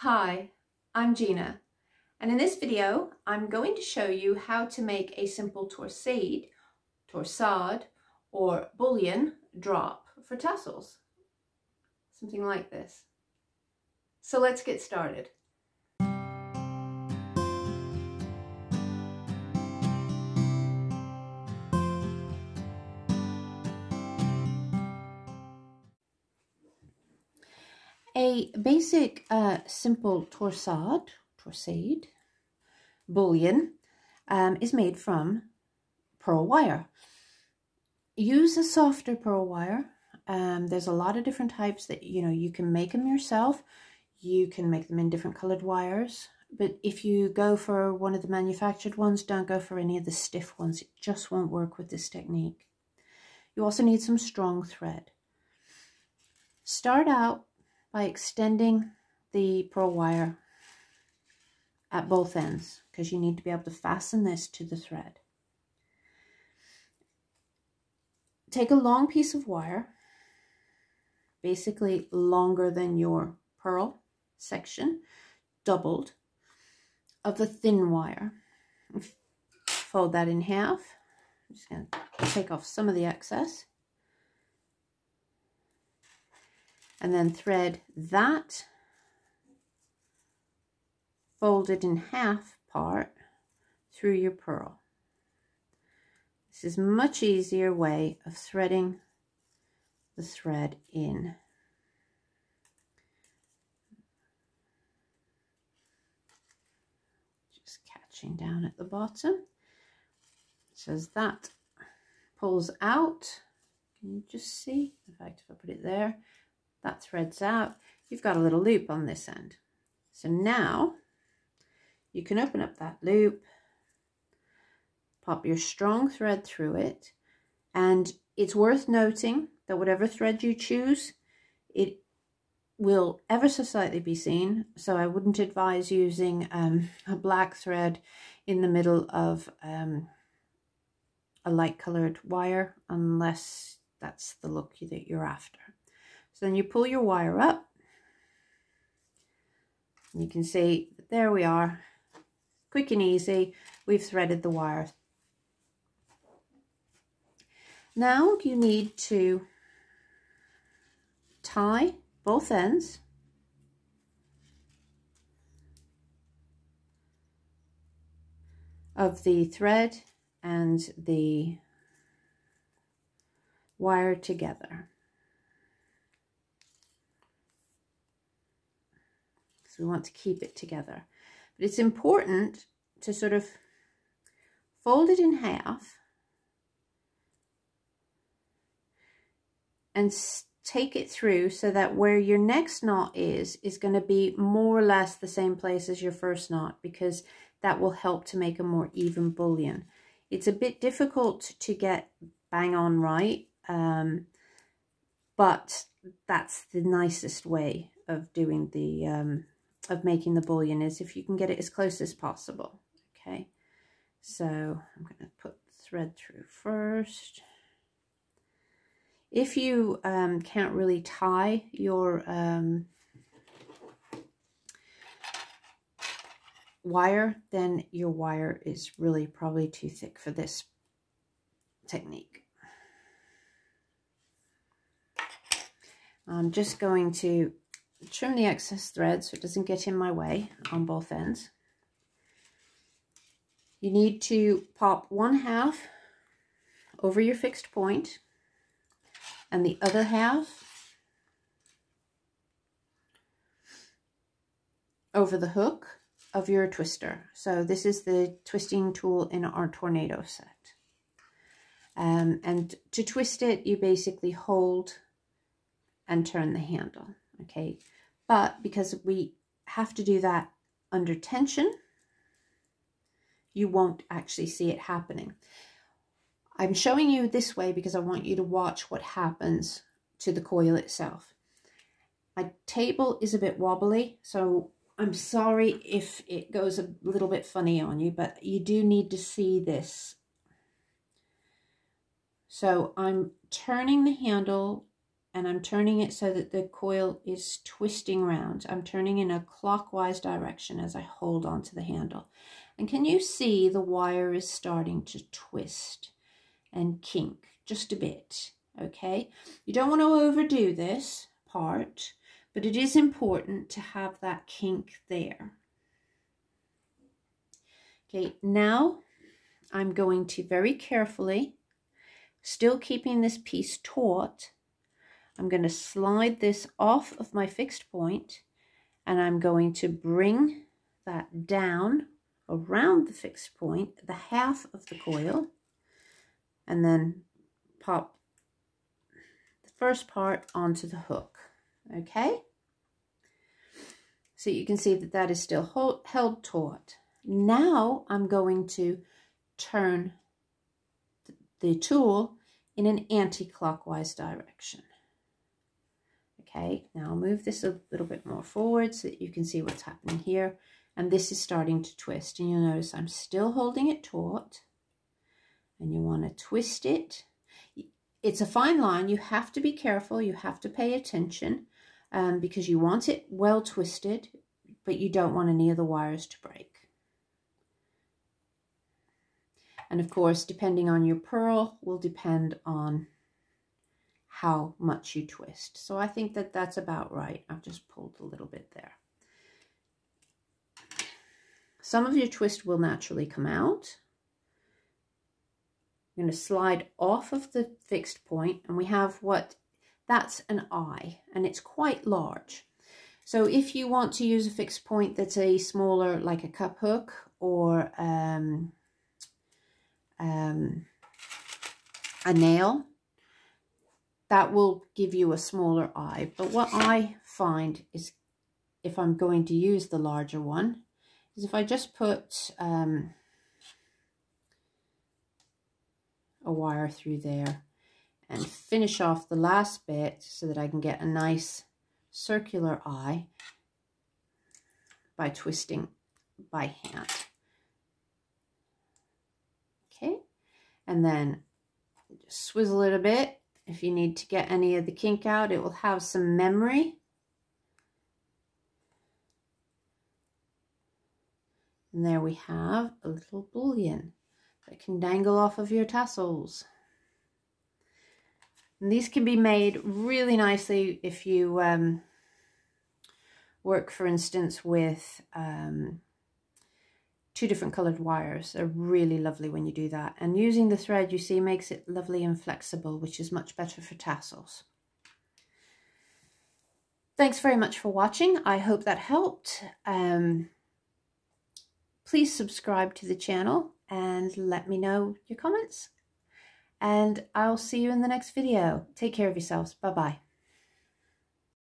Hi, I'm Gina, and in this video I'm going to show you how to make a simple torsade, or bullion drop for tassels. Something like this. So let's get started. A basic simple torsade bullion is made from pearl wire. Use a softer pearl wire. There's a lot of different types that you can make them yourself. You can make them in different colored wires, but if you go for one of the manufactured ones, don't go for any of the stiff ones. It just won't work with this technique. You also need some strong thread. Start out by extending the pearl wire at both ends, because you need to be able to fasten this to the thread. Take a long piece of wire, basically longer than your pearl section, doubled, of the thin wire. Fold that in half. I'm just going to take off some of the excess. And then thread that folded in half part through your pearl. This is a much easier way of threading the thread in. Just catching down at the bottom. So as that pulls out, can you just see? In fact, if I put it there, that threads out. You've got a little loop on this end. So now you can open up that loop, pop your strong thread through it, and it's worth noting that whatever thread you choose, it will ever so slightly be seen. So I wouldn't advise using a black thread in the middle of a light colored wire unless that's the look that you're after. So then you pull your wire up, and you can see there we are, quick and easy. We've threaded the wire. Now you need to tie both ends of the thread and the wire together. So we want to keep it together. But it's important to sort of fold it in half and take it through so that where your next knot is going to be more or less the same place as your first knot, because that will help to make a more even bullion. It's a bit difficult to get bang on right, but that's the nicest way of doing the of making the bullion, is if you can get it as close as possible. Okay, so I'm going to put the thread through first. If you can't really tie your wire, then your wire is really probably too thick for this technique. I'm just going to trim the excess thread so it doesn't get in my way on both ends. You need to pop one half over your fixed point and the other half over the hook of your twister. So this is the twisting tool in our tornado set. And to twist it, you basically hold and turn the handle. Okay, but because we have to do that under tension, you won't actually see it happening. I'm showing you this way because I want you to watch what happens to the coil itself. My table is a bit wobbly, so I'm sorry if it goes a little bit funny on you, but you do need to see this. So I'm turning the handle and I'm turning it so that the coil is twisting around. I'm turning in a clockwise direction as I hold onto the handle. And can you see the wire is starting to twist and kink just a bit, okay? You don't want to overdo this part, but it is important to have that kink there. Okay, now I'm going to very carefully, still keeping this piece taut, I'm going to slide this off of my fixed point, and I'm going to bring that down around the fixed point, the half of the coil, and then pop the first part onto the hook, okay? So you can see that that is still held taut. Now I'm going to turn the tool in an anti-clockwise direction. Okay, now I'll move this a little bit more forward so that you can see what's happening here. And this is starting to twist, and you'll notice I'm still holding it taut, and you want to twist it. It's a fine line. You have to be careful. You have to pay attention because you want it well twisted, but you don't want any of the wires to break. And of course, depending on your pearl will depend on how much you twist. So I think that that's about right. I've just pulled a little bit there. Some of your twist will naturally come out. I'm going to slide off of the fixed point, and we have that's an eye, and it's quite large. So if you want to use a fixed point that's a smaller, like a cup hook or a nail, that will give you a smaller eye. But what I find is, if I'm going to use the larger one, is if I just put a wire through there and finish off the last bit so that I can get a nice circular eye by twisting by hand. Okay, and then just swizzle it a bit. If you need to get any of the kink out, it will have some memory. And there we have a little bullion that can dangle off of your tassels. And these can be made really nicely if you work, for instance, with 2 different colored wires. They're really lovely when you do that. And using the thread, you see, makes it lovely and flexible, which is much better for tassels. Thanks very much for watching. I hope that helped. Please subscribe to the channel and let me know your comments. And I'll see you in the next video. Take care of yourselves. Bye-bye.